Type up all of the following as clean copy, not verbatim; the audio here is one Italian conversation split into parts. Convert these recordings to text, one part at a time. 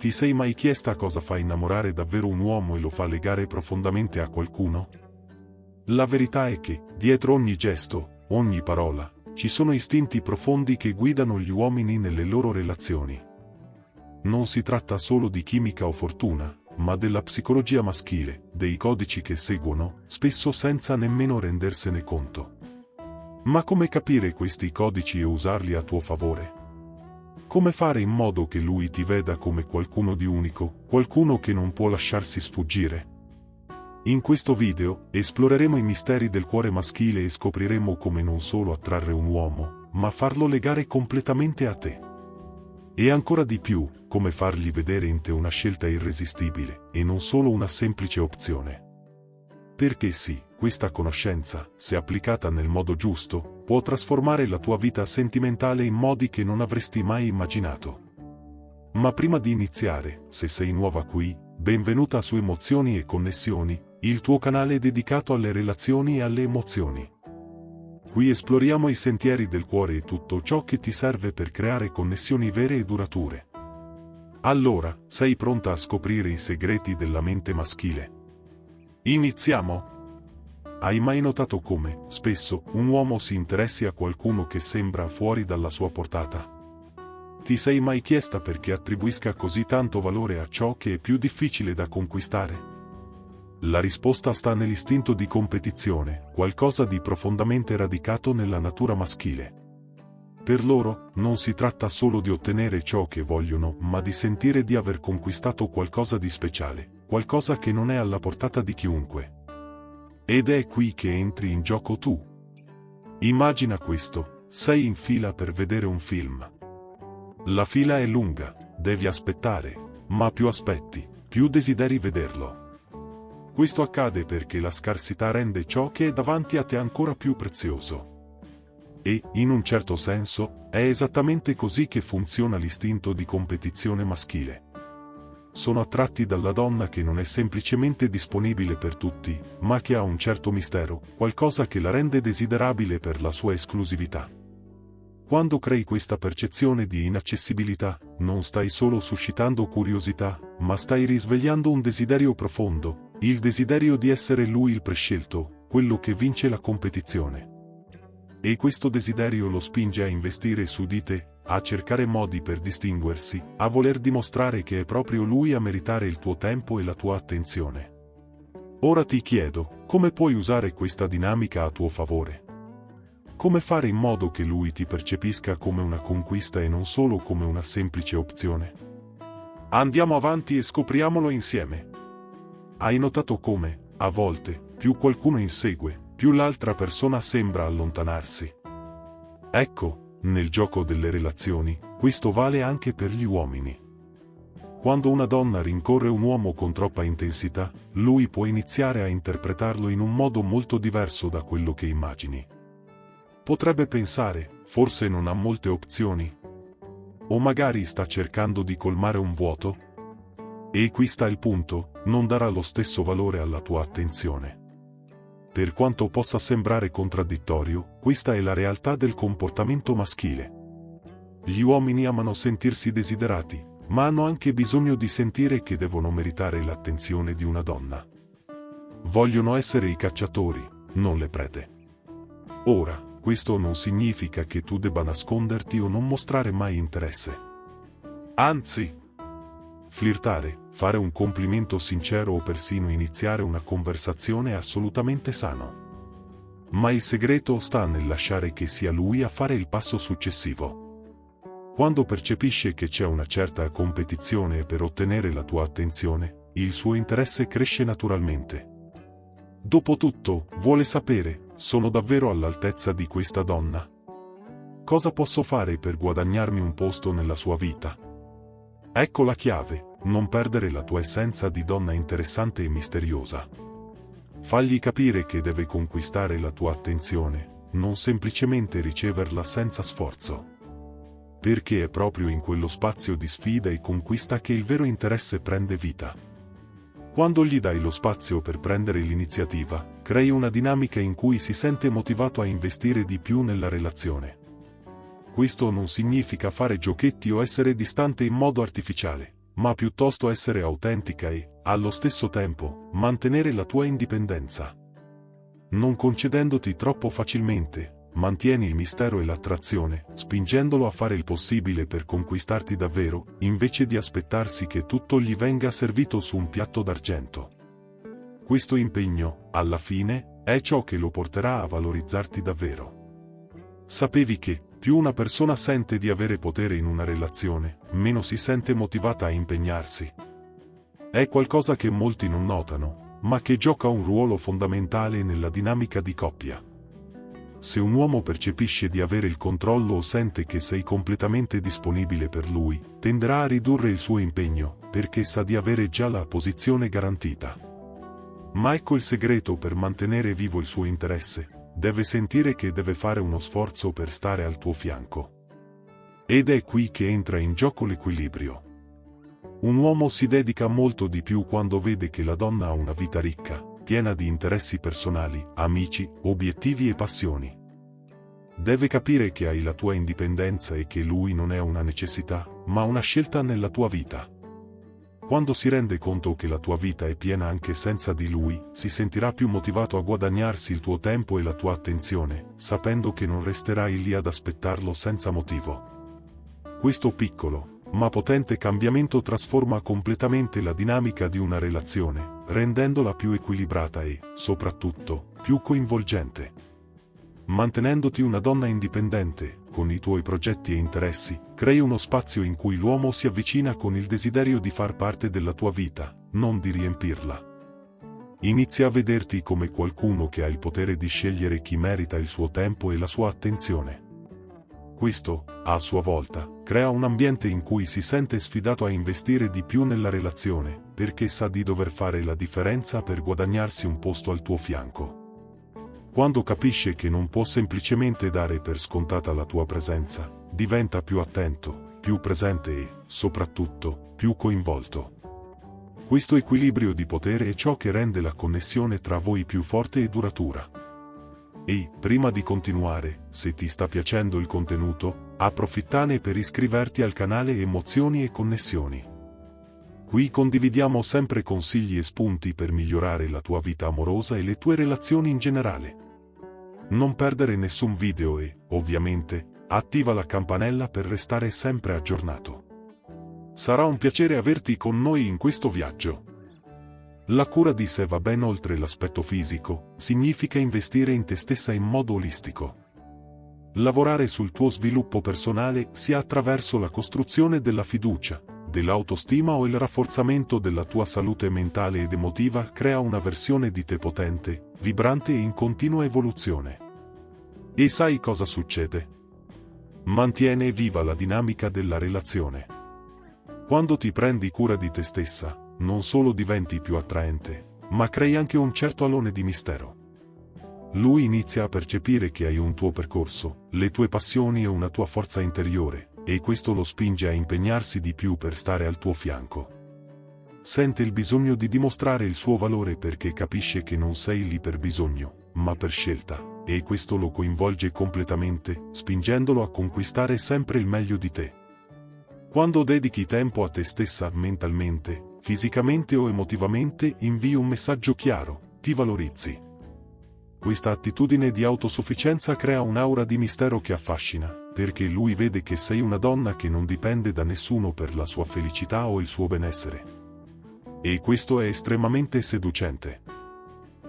Ti sei mai chiesta cosa fa innamorare davvero un uomo e lo fa legare profondamente a qualcuno? La verità è che, dietro ogni gesto, ogni parola, ci sono istinti profondi che guidano gli uomini nelle loro relazioni. Non si tratta solo di chimica o fortuna, ma della psicologia maschile, dei codici che seguono, spesso senza nemmeno rendersene conto. Ma come capire questi codici e usarli a tuo favore? Come fare in modo che lui ti veda come qualcuno di unico, qualcuno che non può lasciarsi sfuggire? In questo video, esploreremo i misteri del cuore maschile e scopriremo come non solo attrarre un uomo, ma farlo legare completamente a te. E ancora di più, come fargli vedere in te una scelta irresistibile, e non solo una semplice opzione. Perché sì, questa conoscenza, se applicata nel modo giusto, può trasformare la tua vita sentimentale in modi che non avresti mai immaginato. Ma prima di iniziare, se sei nuova qui, benvenuta su Emozioni e Connessioni, il tuo canale dedicato alle relazioni e alle emozioni. Qui esploriamo i sentieri del cuore e tutto ciò che ti serve per creare connessioni vere e durature. Allora, sei pronta a scoprire i segreti della mente maschile? Iniziamo! Hai mai notato come, spesso, un uomo si interessi a qualcuno che sembra fuori dalla sua portata? Ti sei mai chiesta perché attribuisca così tanto valore a ciò che è più difficile da conquistare? La risposta sta nell'istinto di competizione, qualcosa di profondamente radicato nella natura maschile. Per loro, non si tratta solo di ottenere ciò che vogliono, ma di sentire di aver conquistato qualcosa di speciale, qualcosa che non è alla portata di chiunque. Ed è qui che entri in gioco tu. Immagina questo, sei in fila per vedere un film. La fila è lunga, devi aspettare, ma più aspetti, più desideri vederlo. Questo accade perché la scarsità rende ciò che è davanti a te ancora più prezioso. E, in un certo senso, è esattamente così che funziona l'istinto di competizione maschile. Sono attratti dalla donna che non è semplicemente disponibile per tutti, ma che ha un certo mistero, qualcosa che la rende desiderabile per la sua esclusività. Quando crei questa percezione di inaccessibilità, non stai solo suscitando curiosità, ma stai risvegliando un desiderio profondo, il desiderio di essere lui il prescelto, quello che vince la competizione. E questo desiderio lo spinge a investire su di te, a cercare modi per distinguersi, a voler dimostrare che è proprio lui a meritare il tuo tempo e la tua attenzione. Ora ti chiedo, come puoi usare questa dinamica a tuo favore? Come fare in modo che lui ti percepisca come una conquista e non solo come una semplice opzione? Andiamo avanti e scopriamolo insieme. Hai notato come, a volte, più qualcuno insegue, più l'altra persona sembra allontanarsi? Ecco, nel gioco delle relazioni, questo vale anche per gli uomini. Quando una donna rincorre un uomo con troppa intensità, lui può iniziare a interpretarlo in un modo molto diverso da quello che immagini. Potrebbe pensare, forse non ha molte opzioni. O magari sta cercando di colmare un vuoto? E qui sta il punto, non darà lo stesso valore alla tua attenzione. Per quanto possa sembrare contraddittorio, questa è la realtà del comportamento maschile. Gli uomini amano sentirsi desiderati, ma hanno anche bisogno di sentire che devono meritare l'attenzione di una donna. Vogliono essere i cacciatori, non le prede. Ora, questo non significa che tu debba nasconderti o non mostrare mai interesse. Anzi, flirtare, fare un complimento sincero o persino iniziare una conversazione è assolutamente sano. Ma il segreto sta nel lasciare che sia lui a fare il passo successivo. Quando percepisce che c'è una certa competizione per ottenere la tua attenzione, il suo interesse cresce naturalmente. Dopotutto, vuole sapere, sono davvero all'altezza di questa donna? Cosa posso fare per guadagnarmi un posto nella sua vita? Ecco la chiave. Non perdere la tua essenza di donna interessante e misteriosa. Fagli capire che deve conquistare la tua attenzione, non semplicemente riceverla senza sforzo. Perché è proprio in quello spazio di sfida e conquista che il vero interesse prende vita. Quando gli dai lo spazio per prendere l'iniziativa, crei una dinamica in cui si sente motivato a investire di più nella relazione. Questo non significa fare giochetti o essere distante in modo artificiale. ma piuttosto essere autentica e, allo stesso tempo, mantenere la tua indipendenza. Non concedendoti troppo facilmente, mantieni il mistero e l'attrazione, spingendolo a fare il possibile per conquistarti davvero, invece di aspettarsi che tutto gli venga servito su un piatto d'argento. Questo impegno, alla fine, è ciò che lo porterà a valorizzarti davvero. Sapevi che, più una persona sente di avere potere in una relazione, meno si sente motivata a impegnarsi. È qualcosa che molti non notano, ma che gioca un ruolo fondamentale nella dinamica di coppia. Se un uomo percepisce di avere il controllo o sente che sei completamente disponibile per lui, tenderà a ridurre il suo impegno, perché sa di avere già la posizione garantita. Ma ecco il segreto per mantenere vivo il suo interesse: deve sentire che deve fare uno sforzo per stare al tuo fianco. Ed è qui che entra in gioco l'equilibrio. Un uomo si dedica molto di più quando vede che la donna ha una vita ricca, piena di interessi personali, amici, obiettivi e passioni. Deve capire che hai la tua indipendenza e che lui non è una necessità, ma una scelta nella tua vita. Quando si rende conto che la tua vita è piena anche senza di lui, si sentirà più motivato a guadagnarsi il tuo tempo e la tua attenzione, sapendo che non resterai lì ad aspettarlo senza motivo. Questo piccolo, ma potente cambiamento trasforma completamente la dinamica di una relazione, rendendola più equilibrata e, soprattutto, più coinvolgente. Mantenendoti una donna indipendente, con i tuoi progetti e interessi, crei uno spazio in cui l'uomo si avvicina con il desiderio di far parte della tua vita, non di riempirla. Inizia a vederti come qualcuno che ha il potere di scegliere chi merita il suo tempo e la sua attenzione. Questo, a sua volta, crea un ambiente in cui si sente sfidato a investire di più nella relazione, perché sa di dover fare la differenza per guadagnarsi un posto al tuo fianco. Quando capisce che non può semplicemente dare per scontata la tua presenza, diventa più attento, più presente e, soprattutto, più coinvolto. Questo equilibrio di potere è ciò che rende la connessione tra voi più forte e duratura. E, prima di continuare, se ti sta piacendo il contenuto, approfittane per iscriverti al canale Emozioni e Connessioni. Qui condividiamo sempre consigli e spunti per migliorare la tua vita amorosa e le tue relazioni in generale. Non perdere nessun video e, ovviamente, attiva la campanella per restare sempre aggiornato. Sarà un piacere averti con noi in questo viaggio. La cura di sé va ben oltre l'aspetto fisico, significa investire in te stessa in modo olistico. Lavorare sul tuo sviluppo personale sia attraverso la costruzione della fiducia, dell'autostima o il rafforzamento della tua salute mentale ed emotiva crea una versione di te potente, vibrante e in continua evoluzione. E sai cosa succede? Mantiene viva la dinamica della relazione. Quando ti prendi cura di te stessa, non solo diventi più attraente, ma crei anche un certo alone di mistero. Lui inizia a percepire che hai un tuo percorso, le tue passioni e una tua forza interiore, e questo lo spinge a impegnarsi di più per stare al tuo fianco. Sente il bisogno di dimostrare il suo valore perché capisce che non sei lì per bisogno, ma per scelta, e questo lo coinvolge completamente, spingendolo a conquistare sempre il meglio di te. Quando dedichi tempo a te stessa mentalmente, fisicamente o emotivamente, invii un messaggio chiaro: ti valorizzi. Questa attitudine di autosufficienza crea un'aura di mistero che affascina, perché lui vede che sei una donna che non dipende da nessuno per la sua felicità o il suo benessere. E questo è estremamente seducente.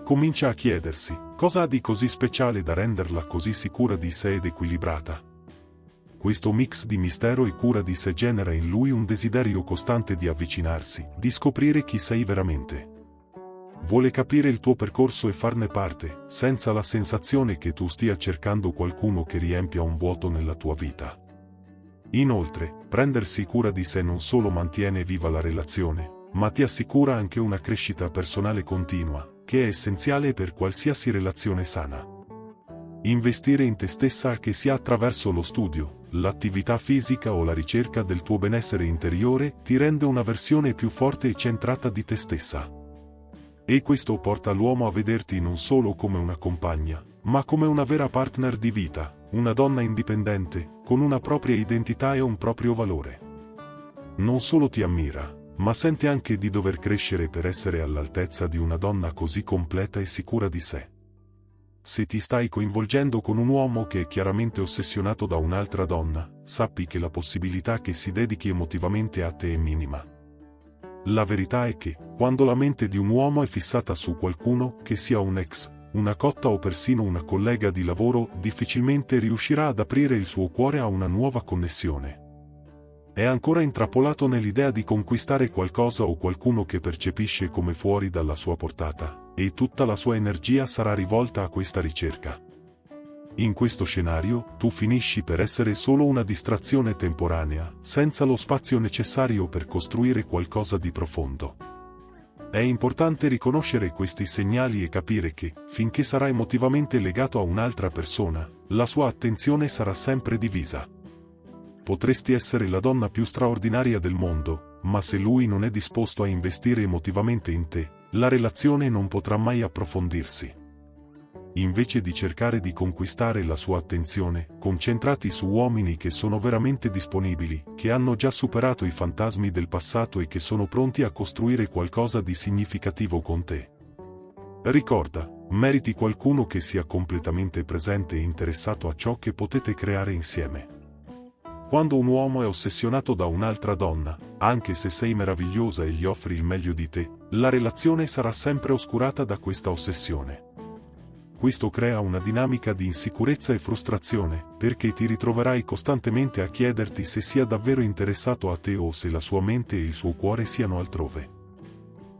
Comincia a chiedersi: cosa ha di così speciale da renderla così sicura di sé ed equilibrata? Questo mix di mistero e cura di sé genera in lui un desiderio costante di avvicinarsi, di scoprire chi sei veramente. Vuole capire il tuo percorso e farne parte, senza la sensazione che tu stia cercando qualcuno che riempia un vuoto nella tua vita. Inoltre, prendersi cura di sé non solo mantiene viva la relazione, ma ti assicura anche una crescita personale continua, che è essenziale per qualsiasi relazione sana. Investire in te stessa, che sia attraverso lo studio, l'attività fisica o la ricerca del tuo benessere interiore, ti rende una versione più forte e centrata di te stessa. E questo porta l'uomo a vederti non solo come una compagna, ma come una vera partner di vita, una donna indipendente, con una propria identità e un proprio valore. Non solo ti ammira, ma sente anche di dover crescere per essere all'altezza di una donna così completa e sicura di sé. Se ti stai coinvolgendo con un uomo che è chiaramente ossessionato da un'altra donna, sappi che la possibilità che si dedichi emotivamente a te è minima. La verità è che, quando la mente di un uomo è fissata su qualcuno, che sia un ex, una cotta o persino una collega di lavoro, difficilmente riuscirà ad aprire il suo cuore a una nuova connessione. È ancora intrappolato nell'idea di conquistare qualcosa o qualcuno che percepisce come fuori dalla sua portata, e tutta la sua energia sarà rivolta a questa ricerca. In questo scenario, tu finisci per essere solo una distrazione temporanea, senza lo spazio necessario per costruire qualcosa di profondo. È importante riconoscere questi segnali e capire che, finché sarà emotivamente legato a un'altra persona, la sua attenzione sarà sempre divisa. Potresti essere la donna più straordinaria del mondo, ma se lui non è disposto a investire emotivamente in te, la relazione non potrà mai approfondirsi. Invece di cercare di conquistare la sua attenzione, concentrati su uomini che sono veramente disponibili, che hanno già superato i fantasmi del passato e che sono pronti a costruire qualcosa di significativo con te. Ricorda, meriti qualcuno che sia completamente presente e interessato a ciò che potete creare insieme. Quando un uomo è ossessionato da un'altra donna, anche se sei meravigliosa e gli offri il meglio di te, la relazione sarà sempre oscurata da questa ossessione. Questo crea una dinamica di insicurezza e frustrazione, perché ti ritroverai costantemente a chiederti se sia davvero interessato a te o se la sua mente e il suo cuore siano altrove.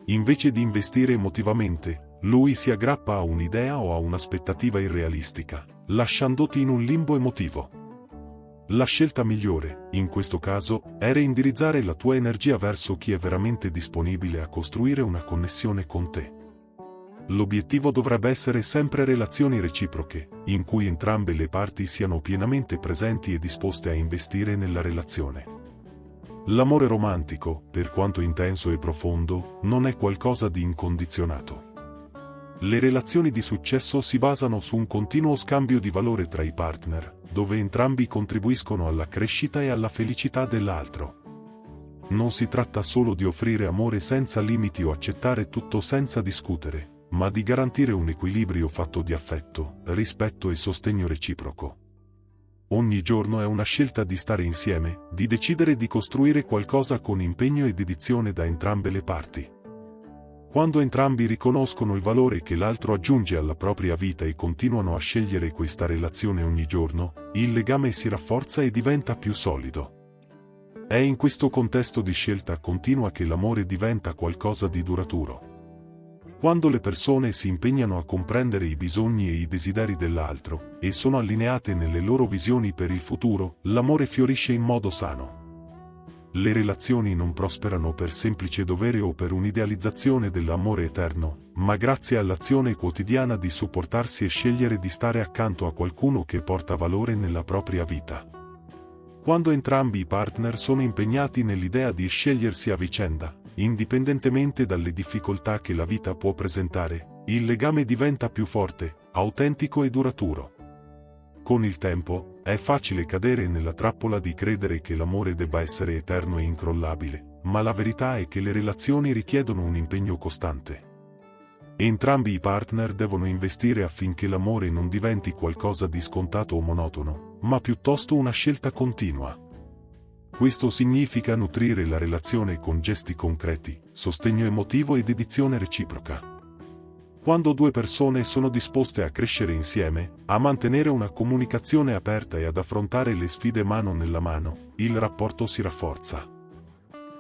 Invece di investire emotivamente, lui si aggrappa a un'idea o a un'aspettativa irrealistica, lasciandoti in un limbo emotivo. La scelta migliore, in questo caso, è reindirizzare la tua energia verso chi è veramente disponibile a costruire una connessione con te. L'obiettivo dovrebbe essere sempre relazioni reciproche, in cui entrambe le parti siano pienamente presenti e disposte a investire nella relazione. L'amore romantico, per quanto intenso e profondo, non è qualcosa di incondizionato. Le relazioni di successo si basano su un continuo scambio di valore tra i partner, dove entrambi contribuiscono alla crescita e alla felicità dell'altro. Non si tratta solo di offrire amore senza limiti o accettare tutto senza discutere, ma di garantire un equilibrio fatto di affetto, rispetto e sostegno reciproco. Ogni giorno è una scelta di stare insieme, di decidere di costruire qualcosa con impegno e dedizione da entrambe le parti. Quando entrambi riconoscono il valore che l'altro aggiunge alla propria vita e continuano a scegliere questa relazione ogni giorno, il legame si rafforza e diventa più solido. È in questo contesto di scelta continua che l'amore diventa qualcosa di duraturo. Quando le persone si impegnano a comprendere i bisogni e i desideri dell'altro, e sono allineate nelle loro visioni per il futuro, l'amore fiorisce in modo sano. Le relazioni non prosperano per semplice dovere o per un'idealizzazione dell'amore eterno, ma grazie all'azione quotidiana di supportarsi e scegliere di stare accanto a qualcuno che porta valore nella propria vita. Quando entrambi i partner sono impegnati nell'idea di scegliersi a vicenda, indipendentemente dalle difficoltà che la vita può presentare, il legame diventa più forte, autentico e duraturo. Con il tempo, è facile cadere nella trappola di credere che l'amore debba essere eterno e incrollabile, ma la verità è che le relazioni richiedono un impegno costante. Entrambi i partner devono investire affinché l'amore non diventi qualcosa di scontato o monotono, ma piuttosto una scelta continua. Questo significa nutrire la relazione con gesti concreti, sostegno emotivo e dedizione reciproca. Quando due persone sono disposte a crescere insieme, a mantenere una comunicazione aperta e ad affrontare le sfide mano nella mano, il rapporto si rafforza.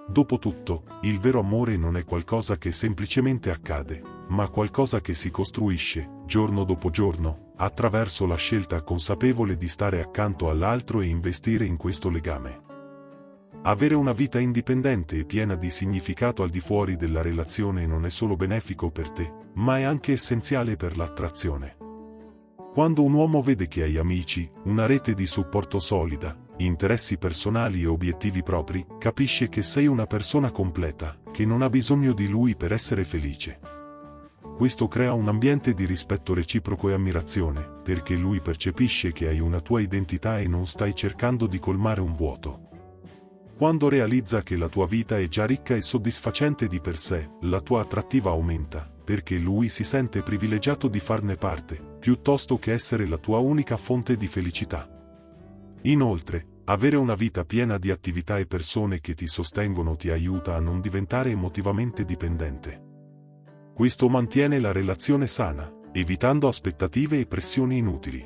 Dopotutto, il vero amore non è qualcosa che semplicemente accade, ma qualcosa che si costruisce, giorno dopo giorno, attraverso la scelta consapevole di stare accanto all'altro e investire in questo legame. Avere una vita indipendente e piena di significato al di fuori della relazione non è solo benefico per te, ma è anche essenziale per l'attrazione. Quando un uomo vede che hai amici, una rete di supporto solida, interessi personali e obiettivi propri, capisce che sei una persona completa, che non ha bisogno di lui per essere felice. Questo crea un ambiente di rispetto reciproco e ammirazione, perché lui percepisce che hai una tua identità e non stai cercando di colmare un vuoto. Quando realizza che la tua vita è già ricca e soddisfacente di per sé, la tua attrattiva aumenta, perché lui si sente privilegiato di farne parte, piuttosto che essere la tua unica fonte di felicità. Inoltre, avere una vita piena di attività e persone che ti sostengono ti aiuta a non diventare emotivamente dipendente. Questo mantiene la relazione sana, evitando aspettative e pressioni inutili.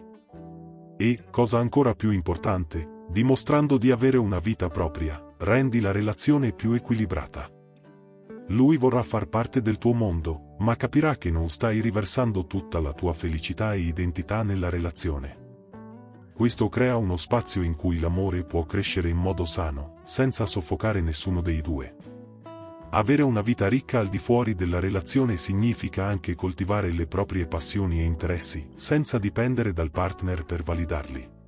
E, cosa ancora più importante, dimostrando di avere una vita propria, rendi la relazione più equilibrata. Lui vorrà far parte del tuo mondo, ma capirà che non stai riversando tutta la tua felicità e identità nella relazione. Questo crea uno spazio in cui l'amore può crescere in modo sano, senza soffocare nessuno dei due. Avere una vita ricca al di fuori della relazione significa anche coltivare le proprie passioni e interessi, senza dipendere dal partner per validarli.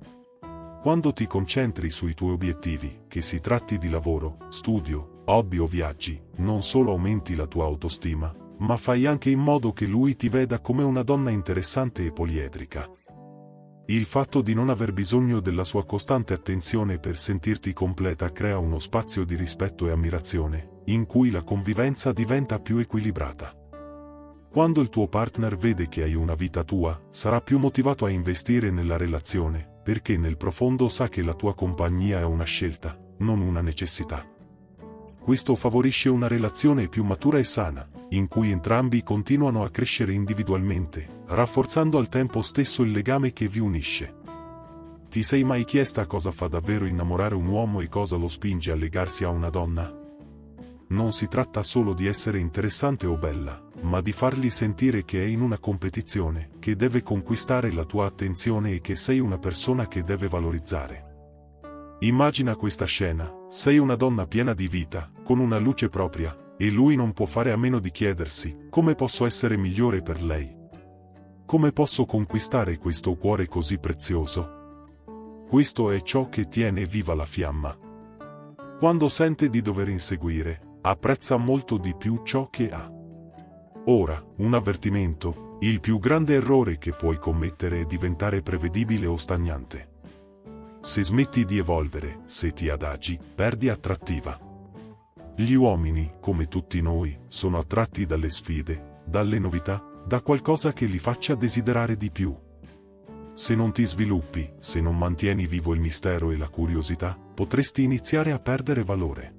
Quando ti concentri sui tuoi obiettivi, che si tratti di lavoro, studio, hobby o viaggi, non solo aumenti la tua autostima, ma fai anche in modo che lui ti veda come una donna interessante e poliedrica. Il fatto di non aver bisogno della sua costante attenzione per sentirti completa crea uno spazio di rispetto e ammirazione, in cui la convivenza diventa più equilibrata. Quando il tuo partner vede che hai una vita tua, sarà più motivato a investire nella relazione, perché nel profondo sa che la tua compagnia è una scelta, non una necessità. Questo favorisce una relazione più matura e sana, in cui entrambi continuano a crescere individualmente, rafforzando al tempo stesso il legame che vi unisce. Ti sei mai chiesta cosa fa davvero innamorare un uomo e cosa lo spinge a legarsi a una donna? Non si tratta solo di essere interessante o bella, ma di fargli sentire che è in una competizione, che deve conquistare la tua attenzione e che sei una persona che deve valorizzare. Immagina questa scena: sei una donna piena di vita, con una luce propria, e lui non può fare a meno di chiedersi: come posso essere migliore per lei? Come posso conquistare questo cuore così prezioso? Questo è ciò che tiene viva la fiamma. Quando sente di dover inseguire, apprezza molto di più ciò che ha. Ora, un avvertimento: il più grande errore che puoi commettere è diventare prevedibile o stagnante. Se smetti di evolvere, se ti adagi, perdi attrattiva. Gli uomini, come tutti noi, sono attratti dalle sfide, dalle novità, da qualcosa che li faccia desiderare di più. Se non ti sviluppi, se non mantieni vivo il mistero e la curiosità, potresti iniziare a perdere valore.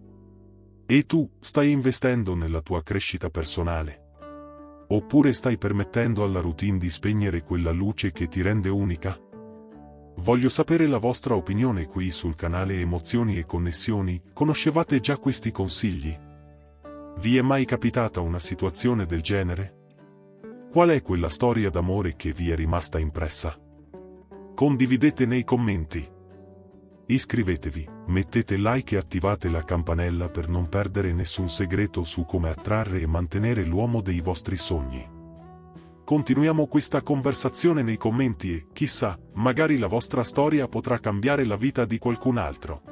E tu, stai investendo nella tua crescita personale? Oppure stai permettendo alla routine di spegnere quella luce che ti rende unica? Voglio sapere la vostra opinione qui sul canale Emozioni e Connessioni. Conoscevate già questi consigli? Vi è mai capitata una situazione del genere? Qual è quella storia d'amore che vi è rimasta impressa? Condividete nei commenti. Iscrivetevi, mettete like e attivate la campanella per non perdere nessun segreto su come attrarre e mantenere l'uomo dei vostri sogni. Continuiamo questa conversazione nei commenti e, chissà, magari la vostra storia potrà cambiare la vita di qualcun altro.